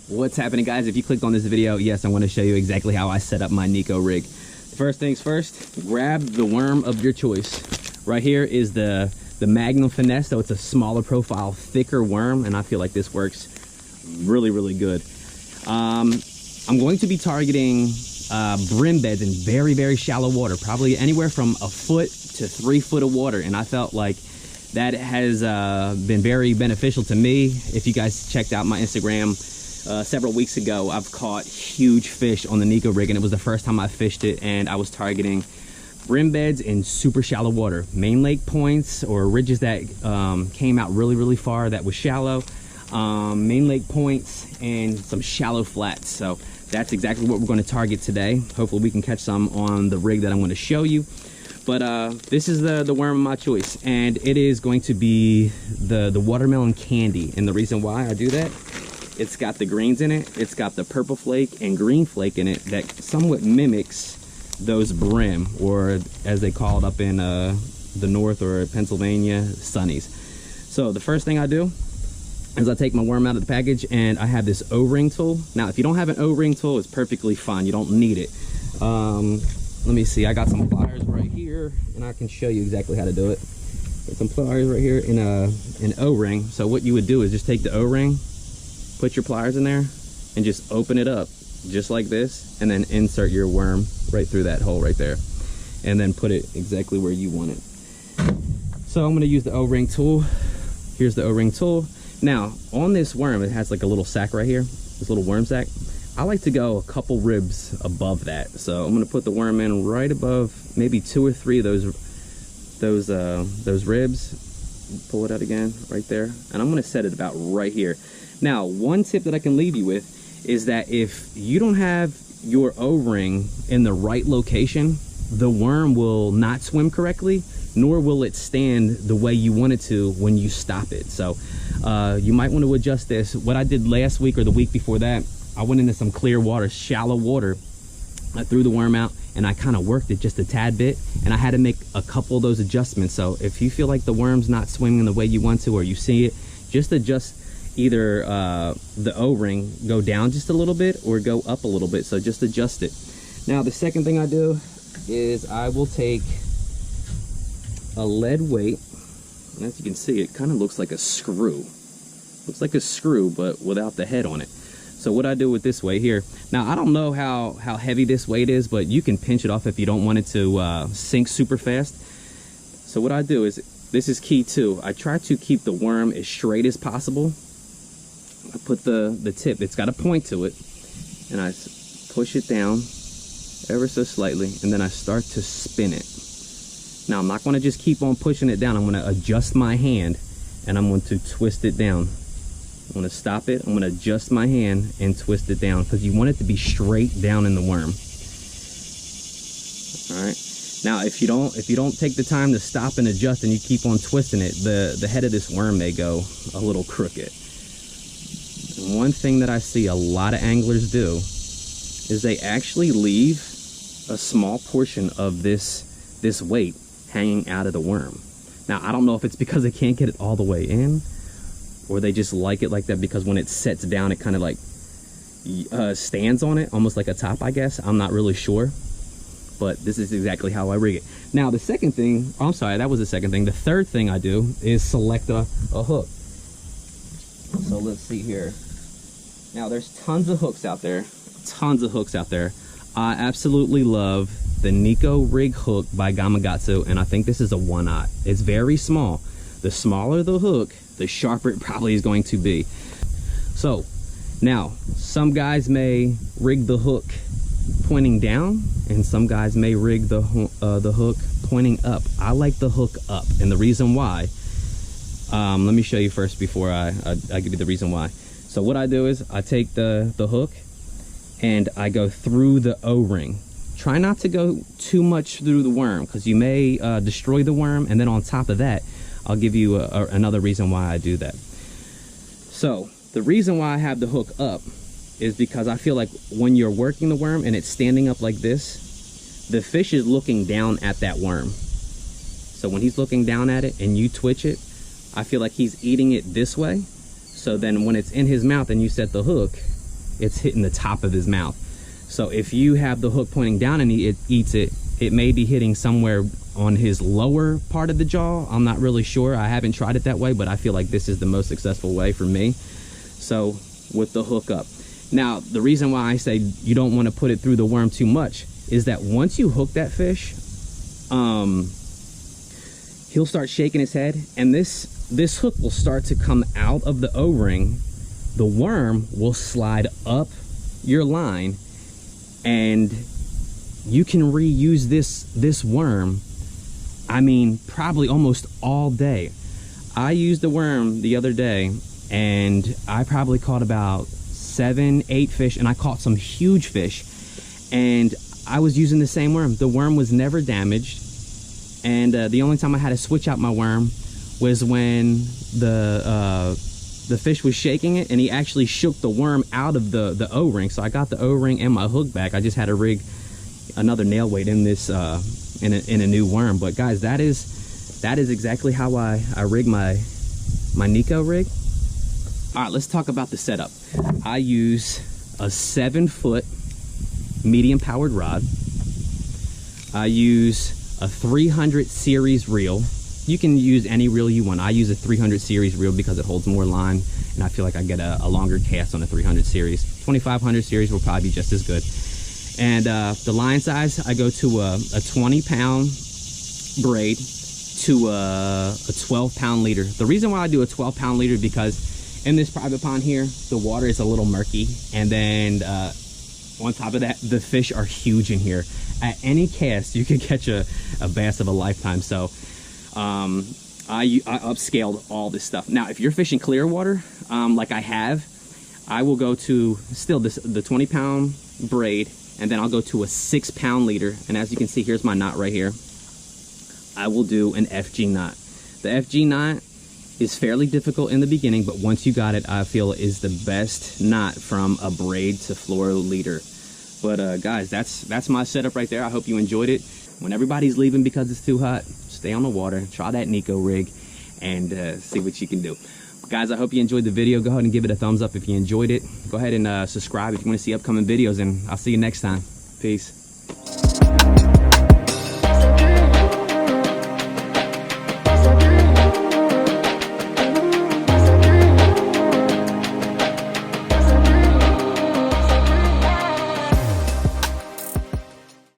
What's happening, guys? If you clicked on this video, yes, I want to show you exactly how I set up my Neko rig. First things first, grab the worm of your choice. Right here is the Magnum Finess, so it's a smaller profile, thicker worm, and I feel like this works really, really good. I'm going to be targeting brim beds in very, very shallow water, probably anywhere from a foot to 3 foot of water, and I felt like that has been very beneficial to me. If you guys checked out my Instagram several weeks ago, I've caught huge fish on the Neko rig, and it was the first time I fished it, and I was targeting brim beds in super shallow water, main lake points or ridges that came out really, really far that was shallow, main lake points, and some shallow flats. So that's exactly what we're going to target today. Hopefully we can catch some on the rig that I'm going to show you. But this is the worm of my choice, and it is going to be the watermelon candy. And the reason why I do that, it's got the greens in it, it's got the purple flake and green flake in it that somewhat mimics those brim, or as they call it up in the north or Pennsylvania, sunnies. So the first thing I do is I take my worm out of the package, and I have this O-ring tool. Now, if you don't have an O-ring tool, it's perfectly fine. You don't need it. Let me see, I got some pliers right here, and I can show you exactly how to do it. Got some pliers right here in an O-ring. So what you would do is just take the O-ring, put your pliers in there, and just open it up just like this, and then insert your worm right through that hole right there, and then put it exactly where you want it. So I'm going to use the O-ring tool. Here's the O-ring tool. Now on this worm, it has like a little sack right here, this little worm sack. I like to go a couple ribs above that, so I'm going to put the worm in right above maybe 2 or 3 of those ribs. Pull it out again right there, and I'm going to set it about right here. Now, one tip that I can leave you with is that if you don't have your O-ring in the right location, the worm will not swim correctly, nor will it stand the way you want it to when you stop it. So you might want to adjust this. What I did last week or the week before that, I went into some clear water, shallow water. I threw the worm out, and I kind of worked it just a tad bit, and I had to make a couple of those adjustments. So if you feel like the worm's not swimming the way you want to, or you see it, just adjust either the O-ring, go down just a little bit or go up a little bit. So just adjust it. Now the second thing I do is I will take a lead weight, and as you can see, it kind of looks like a screw. Looks like a screw, but without the head on it. So what I do with this weight here, now I don't know how heavy this weight is, but you can pinch it off if you don't want it to sink super fast. So what I do is, this is key too, I try to keep the worm as straight as possible. I put the tip, it's got a point to it, and I push it down ever so slightly, and then I start to spin it. Now I'm not going to just keep on pushing it down. I'm going to adjust my hand, and I'm going to twist it down. I'm going to stop it, I'm going to adjust my hand and twist it down, because you want it to be straight down in the worm. Alright, now if you don't take the time to stop and adjust, and you keep on twisting it, the head of this worm may go a little crooked. And one thing that I see a lot of anglers do is they actually leave a small portion of this weight hanging out of the worm. Now I don't know if it's because they can't get it all the way in, or they just like it like that because when it sets down, it kind of like stands on it, almost like a top, I guess. I'm not really sure, but this is exactly how I rig it. Now the second thing, I'm sorry, that was the second thing. The third thing I do is select a hook. So let's see here. Now there's tons of hooks out there, I absolutely love the Neko Rig hook by Gamakatsu, and I think this is a 1/0. It's very small. The smaller the hook, the sharper it probably is going to be. So now some guys may rig the hook pointing down, and some guys may rig the hook pointing up. I like the hook up, and the reason why, let me show you first before I give you the reason why. So what I do is I take the hook and I go through the O-ring. Try not to go too much through the worm, because you may destroy the worm, and then on top of that, I'll give you another reason why I do that. So the reason why I have the hook up is because I feel like when you're working the worm and it's standing up like this, the fish is looking down at that worm. So when he's looking down at it and you twitch it, I feel like he's eating it this way. So then when it's in his mouth and you set the hook, it's hitting the top of his mouth. So if you have the hook pointing down and it eats it, it may be hitting somewhere on his lower part of the jaw. I'm not really sure. I haven't tried it that way, but I feel like this is the most successful way for me. So with the hook up. Now, the reason why I say you don't want to put it through the worm too much is that once you hook that fish, he'll start shaking his head, and this hook will start to come out of the O-ring. The worm will slide up your line, and you can reuse this worm, I mean, probably almost all day. I used the worm the other day, and I probably caught about 7-8 fish, and I caught some huge fish, and I was using the same worm. The worm was never damaged, and the only time I had to switch out my worm was when the fish was shaking it, and he actually shook the worm out of the O-ring. So I got the O-ring and my hook back. I just had to rig another nail weight in this in a new worm. But guys, that is exactly how I rig my Neko rig. All right, let's talk about the setup. I use a 7-foot medium powered rod. I use a 300 series reel. You can use any reel you want. I use a 300 series reel because it holds more line, and I feel like I get a longer cast on a 300 series. 2500 series will probably be just as good. And the line size, I go to a 20-pound braid to a 12-pound leader. The reason why I do a 12-pound leader because in this private pond here, the water is a little murky, and then on top of that, the fish are huge in here. At any cast, you can catch a bass of a lifetime. So I upscaled all this stuff. Now, if you're fishing clear water, like I have, I will go to still the 20-pound braid, and then I'll go to a 6-pound leader. And as you can see, here's my knot right here. I will do an FG knot. The FG knot is fairly difficult in the beginning, but once you got it, I feel is the best knot from a braid to fluoro leader. But guys, that's my setup right there. I hope you enjoyed it. When everybody's leaving because it's too hot, stay on the water, try that Neko rig, and see what you can do. Guys, I hope you enjoyed the video. Go ahead and give it a thumbs up if you enjoyed it. Go ahead and subscribe if you want to see upcoming videos, and I'll see you next time. Peace.